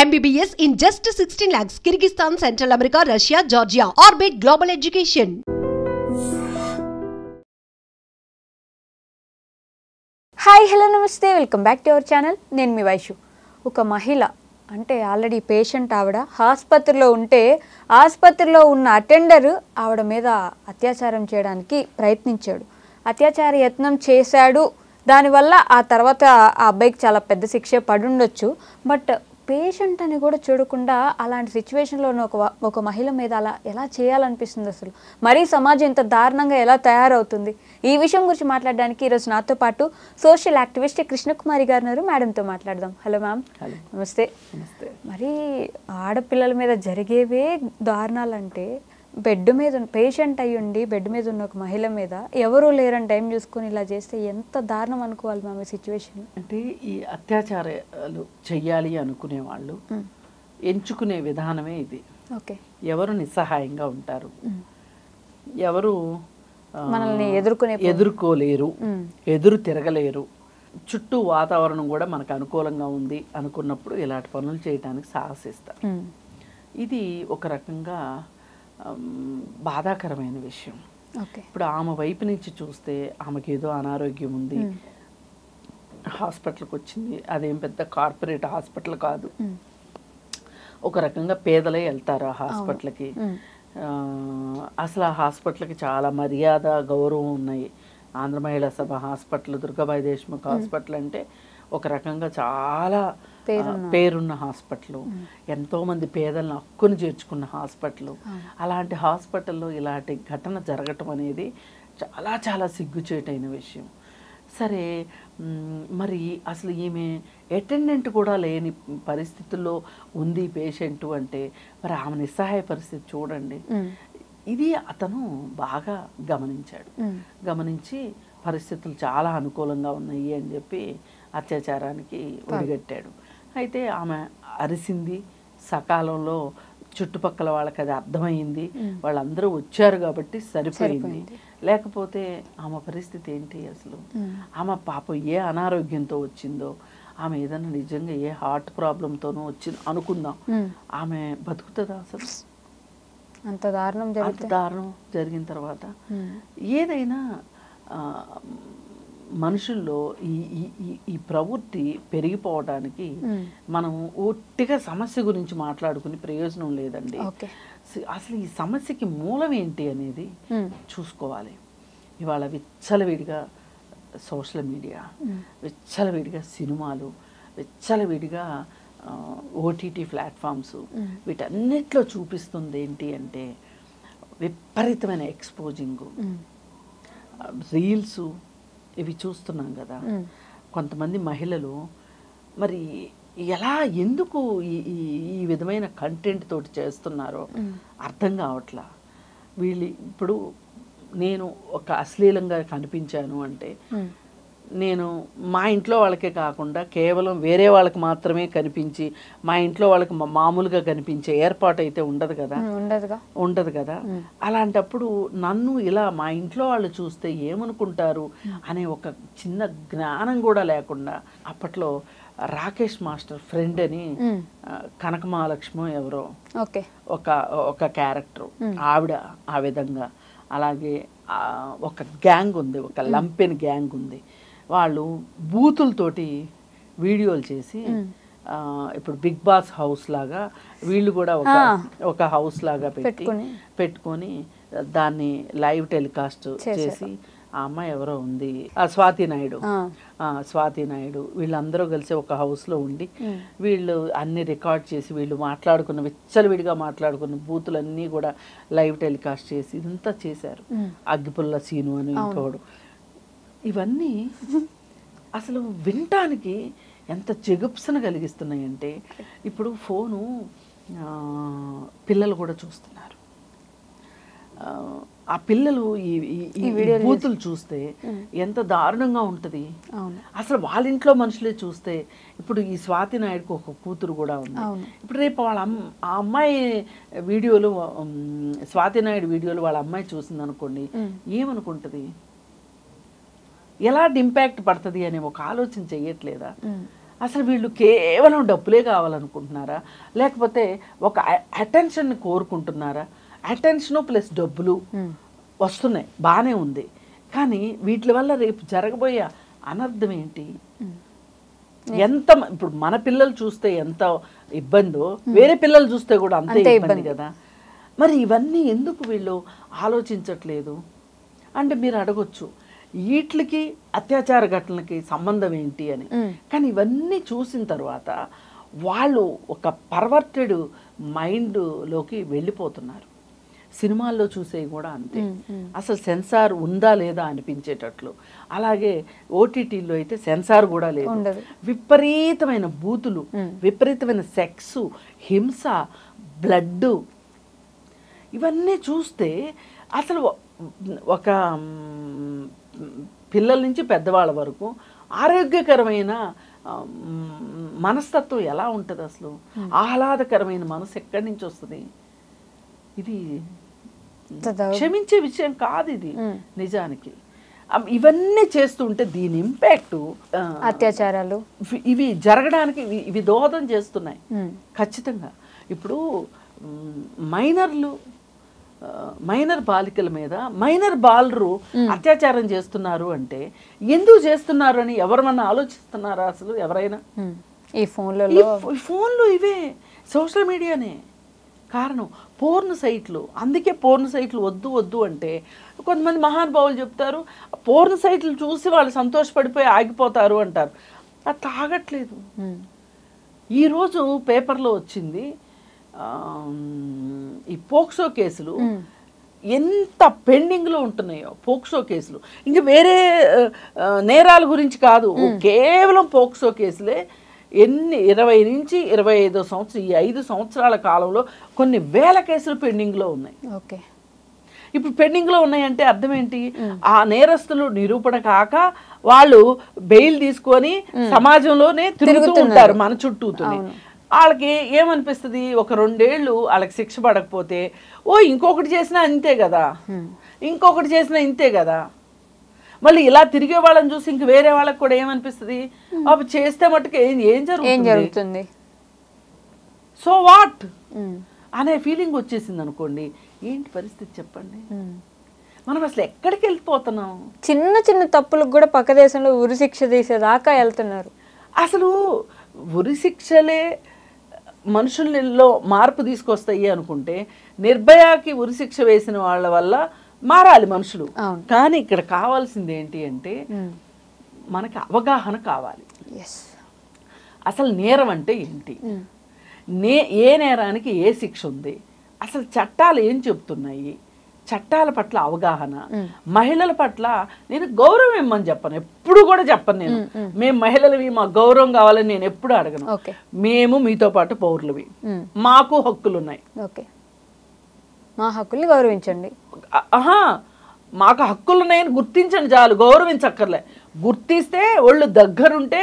MBBS in just 16 lakhs. Kyrgyzstan, Central America, Russia, Georgia. Orbit Global Education. Hi hello నమస్తే welcome back to our channel. నేను మీ వైషు. ఒక మహిళ అంటే already patient ఆవిడ ఆసుపత్రిలో ఉంటే ఆసుపత్రిలో ఉన్న అటెండర్ ఆవిడ మీద అత్యాచారం చేయడానికి ప్రయత్నించాడు. అత్యాచార యత్నం చేశాడు. దానివల్ల ఆ తర్వాత ఆ అబ్బాయికి చాలా పెద్ద శిక్షే పడుండొచ్చు. బట్ పేషెంట్ అని కూడా చూడకుండా అలాంటి సిచ్యువేషన్లో ఒక మహిళ మీద అలా ఎలా చేయాలనిపిస్తుంది? అసలు మరీ సమాజం ఇంత దారుణంగా ఎలా తయారవుతుంది? ఈ విషయం గురించి మాట్లాడడానికి ఈరోజు నాతో పాటు సోషల్ యాక్టివిస్ట్ కృష్ణకుమారి గారు ఉన్నారు. మేడంతో మాట్లాడదాం. Hello ma'am. నమస్తే. మరి ఆడపిల్లల మీద జరిగేవే దారుణాలంటే బెడ్ మీద పేషెంట్ అయ్యుండి బెడ్ మీద ఉన్న ఒక మహిళ మీద ఎవరూ లేరని టైం చూసుకొని ఇలా చేస్తే ఎంత దారుణం అనుకోవాలి మ్యామ్ ఈ సిచ్యువేషన్? అంటే ఈ అత్యాచారాలు చెయ్యాలి అనుకునే వాళ్ళు ఎంచుకునే విధానమే ఇది. ఓకే. ఎవరు నిస్సహాయంగా ఉంటారు, ఎవరు మనల్ని ఎదుర్కోలేరు, ఎదురు తిరగలేరు, చుట్టూ వాతావరణం కూడా మనకు అనుకూలంగా ఉంది అనుకున్నప్పుడు ఇలాంటి పనులు చేయడానికి సాహసిస్తారు. ఇది ఒక రకంగా బాధాకరమైన విషయం. ఇప్పుడు ఆమె వైపు నుంచి చూస్తే ఆమెకి ఏదో అనారోగ్యం ఉంది, హాస్పిటల్కి వచ్చింది. అదేం పెద్ద కార్పొరేట్ హాస్పిటల్ కాదు, ఒక రకంగా పేదలే వెళ్తారు ఆ హాస్పిటల్కి. అసలు ఆ హాస్పిటల్కి చాలా మర్యాద గౌరవం ఉన్నాయి. ఆంధ్ర మహిళా సభ హాస్పిటల్, దుర్గాబాయి దేశ్ముఖ్ హాస్పిటల్ అంటే ఒక రకంగా చాలా పేరున్న హాస్పిటల్, ఎంతోమంది పేదలను హక్కును చేర్చుకున్న హాస్పిటల్. అలాంటి హాస్పిటల్లో ఇలాంటి ఘటన జరగటం అనేది చాలా చాలా సిగ్గుచేటైన విషయం. సరే, మరి అసలు ఈమె అటెండెంట్ కూడా లేని పరిస్థితుల్లో ఉంది పేషెంటు అంటే మరి ఆమె నిస్సహాయ పరిస్థితి చూడండి. ఇది అతను బాగా గమనించాడు. గమనించి పరిస్థితులు చాలా అనుకూలంగా ఉన్నాయి అని చెప్పి అత్యాచారానికి ఒడిగట్టాడు. అయితే ఆమె అరిసింది సకాలంలో, చుట్టుపక్కల వాళ్ళకి అది అర్థమైంది, వాళ్ళందరూ వచ్చారు కాబట్టి సరిపోయింది. లేకపోతే ఆమె పరిస్థితి ఏంటి అసలు? ఆమె పాపం ఏ అనారోగ్యంతో వచ్చిందో, ఆమె ఏదైనా నిజంగా ఏ హార్ట్ ప్రాబ్లంతోనో వచ్చింది అనుకుందాం, ఆమె బతుకుతుందా అసలు? అంత దారుణం జరిగిన తర్వాత ఏదైనా మనుషుల్లో ఈ ప్రవృత్తి పెరిగిపోవడానికి మనం ఒట్టిగా సమస్య గురించి మాట్లాడుకుని ప్రయోజనం లేదండి. అసలు ఈ సమస్యకి మూలం ఏంటి అనేది చూసుకోవాలి. ఇవాళ విచ్చలవిడిగా సోషల్ మీడియా, విచ్చలవిడిగా సినిమాలు, విచ్చలవిడిగా ఓటీటీ ప్లాట్ఫామ్స్, వీటన్నిటిలో చూపిస్తుంది ఏంటి అంటే విపరీతమైన ఎక్స్పోజింగు, రీల్స్ ఇవి చూస్తున్నాం కదా. కొంతమంది మహిళలు మరి ఎలా ఎందుకు ఈ విధమైన కంటెంట్ తోటి చేస్తున్నారో అర్థం కావట్లా. వీళ్ళు ఇప్పుడు నేను ఒక అశ్లీలంగా కనిపించాను అంటే నేను మా ఇంట్లో వాళ్ళకే కాకుండా కేవలం వేరే వాళ్ళకి మాత్రమే కనిపించి మా ఇంట్లో వాళ్ళకి మామూలుగా కనిపించే ఏర్పాటు అయితే ఉండదు కదా. అలాంటప్పుడు నన్ను ఇలా మా ఇంట్లో వాళ్ళు చూస్తే ఏమనుకుంటారు అనే ఒక చిన్న జ్ఞానం కూడా లేకుండా అప్పట్లో రాకేష్ మాస్టర్ ఫ్రెండ్ అని కనకమహాలక్ష్మి ఎవరో ఒక క్యారెక్టర్, ఆవిడ ఆ విధంగా. అలాగే ఒక గ్యాంగ్ ఉంది, ఒక లంపెన్ గ్యాంగ్ ఉంది. వాళ్ళు బూతులతోటి వీడియోలు చేసి ఇప్పుడు బిగ్ బాస్ హౌస్ లాగా వీళ్ళు కూడా ఒక హౌస్ లాగా పెట్టుకొని దాన్ని లైవ్ టెలికాస్ట్ చేసి ఆ అమ్మాయి ఎవరో ఉంది, స్వాతి నాయుడు వీళ్ళందరూ కలిసి ఒక హౌస్లో ఉండి వీళ్ళు అన్ని రికార్డ్ చేసి వీళ్ళు మాట్లాడుకున్న విచ్చలవిడిగా మాట్లాడుకున్న బూతులన్నీ కూడా లైవ్ టెలికాస్ట్ చేసి ఇదంతా చేశారు. అగ్గిపుల్ల సీను అని ఇంకోడు. ఇవన్నీ అసలు వినటానికి ఎంత జగుప్సన కలిగిస్తున్నాయంటే ఇప్పుడు ఫోను పిల్లలు కూడా చూస్తున్నారు. ఆ పిల్లలు ఈ బూతులు చూస్తే ఎంత దారుణంగా ఉంటుంది. అసలు వాళ్ళ ఇంట్లో మనుషులే చూస్తే, ఇప్పుడు ఈ స్వాతి నాయుడుకు ఒక కూతురు కూడా ఉంది. ఇప్పుడు రేపు వాళ్ళ ఆ అమ్మాయి వీడియోలు, స్వాతి నాయుడు వీడియోలు వాళ్ళ అమ్మాయి చూసింది అనుకోండి, ఏమనుకుంటుంది? ఎలాంటి ఇంపాక్ట్ పడుతుంది అనే ఒక ఆలోచన చెయ్యట్లేదా? అసలు వీళ్ళు కేవలం డబ్బులే కావాలనుకుంటున్నారా, లేకపోతే ఒక అటెన్షన్ని కోరుకుంటున్నారా? అటెన్షను ప్లస్ డబ్బులు వస్తున్నాయి, బాగానే ఉంది, కానీ వీటి వల్ల రేపు జరగబోయే అనర్థం ఏంటి? ఎంత ఇప్పుడు మన పిల్లలు చూస్తే ఎంత ఇబ్బందో వేరే పిల్లలు చూస్తే కూడా అంతే ఇబ్బంది కదా. మరి ఇవన్నీ ఎందుకు వీళ్ళు ఆలోచించట్లేదు అంటే మీరు అడగొచ్చు, వీటికి అత్యాచార ఘటనలకి సంబంధం ఏంటి అని. కానీ ఇవన్నీ చూసిన తర్వాత వాళ్ళు ఒక పర్వర్టెడ్ మైండ్లోకి వెళ్ళిపోతున్నారు. సినిమాల్లో చూసేవి కూడా అంతే, అసలు సెన్సార్ ఉందా లేదా అనిపించేటట్లు. అలాగే ఓటీటీలో అయితే సెన్సార్ కూడా లేదు, విపరీతమైన బూతులు, విపరీతమైన సెక్స్, హింస, బ్లడ్, ఇవన్నీ చూస్తే అసలు ఒక పిల్లల నుంచి పెద్దవాళ్ళ వరకు ఆరోగ్యకరమైన మనస్తత్వం ఎలా ఉంటుంది? అసలు ఆహ్లాదకరమైన మనసు ఎక్కడి నుంచి వస్తుంది? ఇది క్షమించే విషయం కాదు ఇది నిజానికి. ఇవన్నీ చేస్తుంటే దీని ఇంపాక్ట్, అత్యాచారాలు ఇవి జరగడానికి ఇవి దోహదం చేస్తున్నాయి ఖచ్చితంగా. ఇప్పుడు మైనర్ బాలికల మీద మైనర్ బాలరు అత్యాచారం చేస్తున్నారు అంటే ఎందుకు చేస్తున్నారు అని ఎవరన్నా ఆలోచిస్తున్నారా అసలు ఎవరైనా? ఈ ఫోన్లో ఇవే సోషల్ మీడియానే కారణం. పోర్న్ సైట్లు, అందుకే పోర్న్ సైట్లు వద్దు అంటే కొంతమంది మహానుభావులు చెప్తారు, పోర్న్ సైట్లు చూసి వాళ్ళు సంతోషపడిపోయి ఆగిపోతారు అంటారు. అది తాగట్లేదు. ఈరోజు పేపర్లో వచ్చింది, ఈ పోక్సో కేసులు ఎంత పెండింగ్లో ఉంటున్నాయో. పోక్సో కేసులు ఇంకా వేరే నేరాల గురించి కాదు, కేవలం పోక్సో కేసులే 20 నుంచి 25 సంవత్సరం, ఈ 5 సంవత్సరాల కాలంలో కొన్ని వేల కేసులు పెండింగ్లో ఉన్నాయి. ఓకే, ఇప్పుడు పెండింగ్లో ఉన్నాయంటే అర్థం ఏంటి? ఆ నేరస్తులు నిరూపణ కాక వాళ్ళు బెయిల్ తీసుకొని సమాజంలోనే తిరుగుతూ ఉంటారు మన చుట్టూతోనే. వాళ్ళకి ఏమనిపిస్తుంది, ఒక 2 ఏళ్ళు వాళ్ళకి శిక్ష పడకపోతే ఇంకొకటి చేసినా ఇంతే కదా, ఇంకొకటి చేసినా ఇంతే కదా. మళ్ళీ ఇలా తిరిగే వాళ్ళని చూసి ఇంక వేరే వాళ్ళకి కూడా ఏమనిపిస్తుంది, అప్పుడు చేస్తే మట్టుకు ఏం జరుగుతుంది, సో వాట్ అనే ఫీలింగ్ వచ్చేసింది అనుకోండి. ఏంటి పరిస్థితి చెప్పండి? మనం అసలు ఎక్కడికి వెళ్ళిపోతున్నాం? చిన్న చిన్న తప్పులకు కూడా పక్క దేశంలో ఉరిశిక్ష తీసేదాకా వెళ్తున్నారు. అసలు ఉరిశిక్షలే మనుషుల్లో మార్పు తీసుకొస్తాయి అనుకుంటే నిర్భయాకి ఉరిశిక్ష వేసిన వాళ్ళ వల్ల మారాలి మనుషులు. కానీ ఇక్కడ కావాల్సింది ఏంటి అంటే మనకి అవగాహన కావాలి. అసలు నేరం అంటే ఏంటి, ఏ నేరానికి ఏ శిక్ష ఉంది, అసలు చట్టాలు ఏం చెప్తున్నాయి, చట్టాల పట్ల అవగాహన, మహిళల పట్ల నేను గౌరవం ఇమ్మని చెప్పను, ఎప్పుడు కూడా చెప్పను. నేను మేము మహిళలవి, మా గౌరవం కావాలని నేను ఎప్పుడు అడగను. మేము మీతో పాటు పౌరులవి, మాకు హక్కులు ఉన్నాయి, మా హక్కుల్ని గౌరవించండి. మాకు హక్కులు ఉన్నాయని గుర్తించండి చాలు, గౌరవించక్కర్లే. గుర్తిస్తే ఒళ్ళు దగ్గరుంటే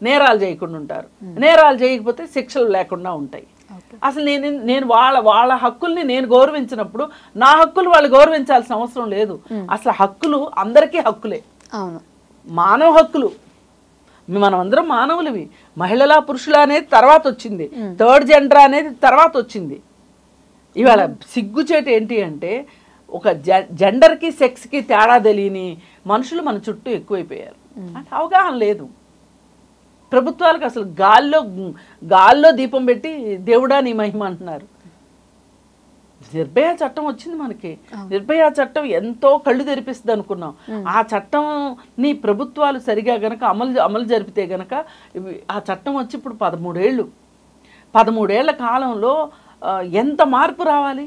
నేరాలు చేయకుండా ఉంటారు, నేరాలు చేయకపోతే శిక్షలు లేకుండా ఉంటాయి. అసలు నేను వాళ్ళ హక్కుల్ని నేను గౌరవించినప్పుడు నా హక్కులు వాళ్ళు గౌరవించాల్సిన అవసరం లేదు. అసలు హక్కులు అందరికీ హక్కులే, మానవ హక్కులు. మనం అందరం మానవులవి. మహిళల పురుషుల అనేది తర్వాత వచ్చింది, థర్డ్ జెండర్ అనేది తర్వాత వచ్చింది. ఇవాళ సిగ్గుచేటు ఏంటి అంటే ఒక జెండర్కి సెక్స్కి తేడా తెలియని మనుషులు మన చుట్టూ ఎక్కువైపోయారు. అంటే అవగాహన లేదు. ప్రభుత్వాలకు అసలు గాల్లో దీపం పెట్టి దేవుడా నీ మహిమ అంటున్నారు. నిర్భయ చట్టం వచ్చింది మనకి. నిర్భయ చట్టం ఎంతో కళ్ళు తెరిపిస్తుంది అనుకున్నాం. ఆ చట్టంని ప్రభుత్వాలు సరిగా గనక అమలు జరిపితే గనక ఆ చట్టం వచ్చి ఇప్పుడు 13 ఏళ్ల కాలంలో ఎంత మార్పు రావాలి.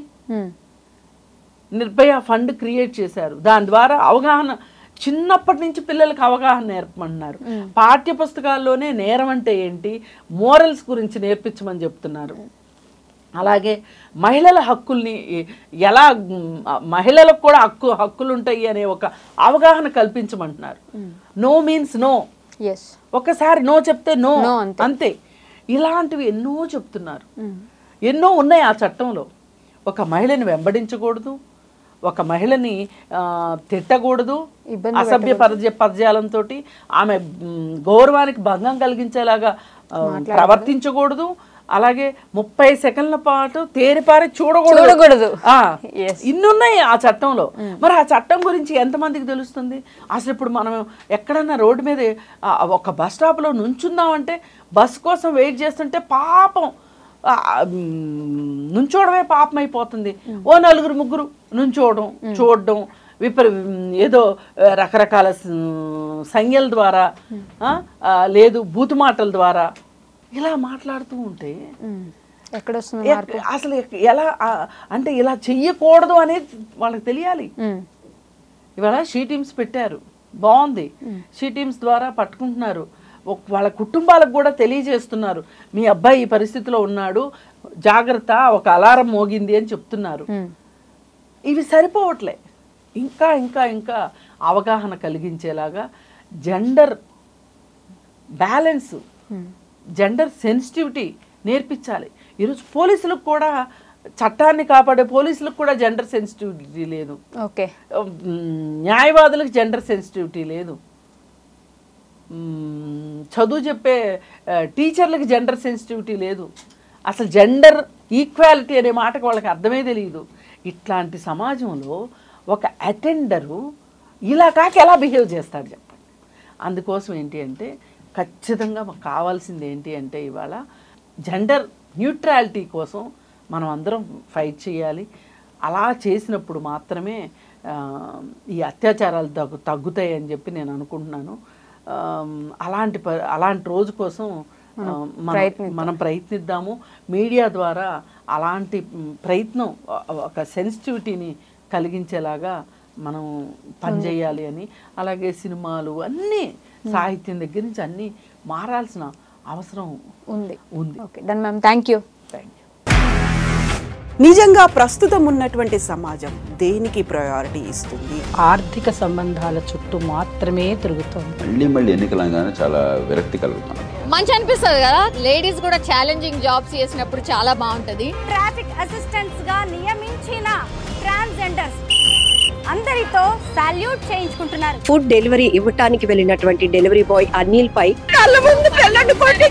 నిర్భయ ఫండ్ క్రియేట్ చేశారు, దాని ద్వారా అవగాహన చిన్నప్పటి నుంచి పిల్లలకు అవగాహన నేర్పమంటున్నారు. పాఠ్య పుస్తకాల్లోనే నేరం అంటే ఏంటి, మోరల్స్ గురించి నేర్పించమని చెప్తున్నారు. అలాగే మహిళల హక్కుల్ని ఎలా, మహిళలకు కూడా హక్కులు ఉంటాయి అనే ఒక అవగాహన కల్పించమంటున్నారు. నో మీన్స్ నో, ఒకసారి నో చెప్తే నో అంతే. ఇలాంటివి ఎన్నో చెప్తున్నారు, ఎన్నో ఉన్నాయి ఆ చట్టంలో. ఒక మహిళని వెంబడించకూడదు, ఒక మహిళని తిట్టకూడదు, అసభ్య పదజాలంతో ఆమె గౌరవానికి భంగం కలిగించేలాగా ప్రవర్తించకూడదు, అలాగే 30 సెకండ్ల పాటు తేరిపారి చూడకూడదు. ఇన్నున్నాయి ఆ చట్టంలో. మరి ఆ చట్టం గురించి ఎంతమందికి తెలుస్తుంది? అసలు ఇప్పుడు మనం ఎక్కడన్నా రోడ్డు మీద ఒక బస్ స్టాప్లో నుంచుందామంటే బస్ కోసం వెయిట్ చేస్తుంటే పాపం నుంచోవడమే పాపం అయిపోతుంది. ఓ 4-3 చూడడం ఏదో రకరకాల సంజ్ఞల ద్వారా లేదు బూతు మాటల ద్వారా ఇలా మాట్లాడుతూ ఉంటే అసలు ఎలా అంటే ఇలా చెయ్యకూడదు అనేది వాళ్ళకి తెలియాలి. ఇవాళ షీ టీమ్స్ పెట్టారు, బాగుంది. షీ టీమ్స్ ద్వారా పట్టుకుంటున్నారు, వాళ్ళ కుటుంబాలకు కూడా తెలియజేస్తున్నారు, మీ అబ్బాయి ఈ పరిస్థితిలో ఉన్నాడు, జాగ్రత్త, ఒక అలారం మోగింది అని చెప్తున్నారు. ఇవి సరిపోవట్లే. ఇంకా ఇంకా ఇంకా అవగాహన కలిగించేలాగా జెండర్ బ్యాలెన్స్, జెండర్ సెన్సిటివిటీ నేర్పించాలి. ఈరోజు పోలీసులకు కూడా, చట్టాన్ని కాపాడే పోలీసులకు కూడా జెండర్ సెన్సిటివిటీ లేదు. న్యాయవాదులకు జెండర్ సెన్సిటివిటీ లేదు. చదువు చెప్పే టీచర్లకు జెండర్ సెన్సిటివిటీ లేదు. అసలు జెండర్ ఈక్వాలిటీ అనే మాటకు వాళ్ళకి అర్థమే తెలియదు. ఇట్లాంటి సమాజంలో ఒక అటెండరు ఇలా కాక ఎలా బిహేవ్ చేస్తాడు చెప్పండి. అందుకోసం ఏంటి అంటే ఖచ్చితంగా మాకు కావాల్సింది ఏంటి అంటే ఇవాళ జెండర్ న్యూట్రాలిటీ కోసం మనం అందరం ఫైట్ చేయాలి. అలా చేసినప్పుడు మాత్రమే ఈ అత్యాచారాలు తగ్గుతాయి అని చెప్పి నేను అనుకుంటున్నాను. అలాంటి రోజు కోసం మనం ప్రయత్నిద్దాము. మీడియా ద్వారా అలాంటి ప్రయత్నం, ఒక సెన్సిటివిటీని కలిగించేలాగా మనం పనిచేయాలి అని, అలాగే సినిమాలు అన్నీ, సాహిత్యం దగ్గర నుంచి అన్నీ మారాల్సిన అవసరం ఉంది. Thank you. నిజంగా ప్రస్తుతం ఉన్నటువంటి సమాజం దేనికి ప్రయారిటీ ఇస్తుంది? ఆర్థిక సంబంధాల చుట్టూ మాత్రమే తిరుగుతుంది. మళ్ళీ ఎన్నికలంగానే చాలా విరక్తి కలుగుతాం. మంచి అనిపిస్తుంది కదా, లేడీస్ కూడా ఛాలెంజింగ్ జాబ్స్ చేసినప్పుడు చాలా బాగుంటది. ట్రాఫిక్ అసిస్టెంట్స్ గా నియమించిన ట్రాన్స్జెండర్స్ అందరితో సాల్యూట్ చేయించుకుంటున్నారు. ఫుడ్ డెలివరీ ఇవ్వటానికి వెళ్ళినటువంటి డెలివరీ బాయ్ అనిల్ పై కళ్ళ ముందు పెళ్ళండి కొట్టి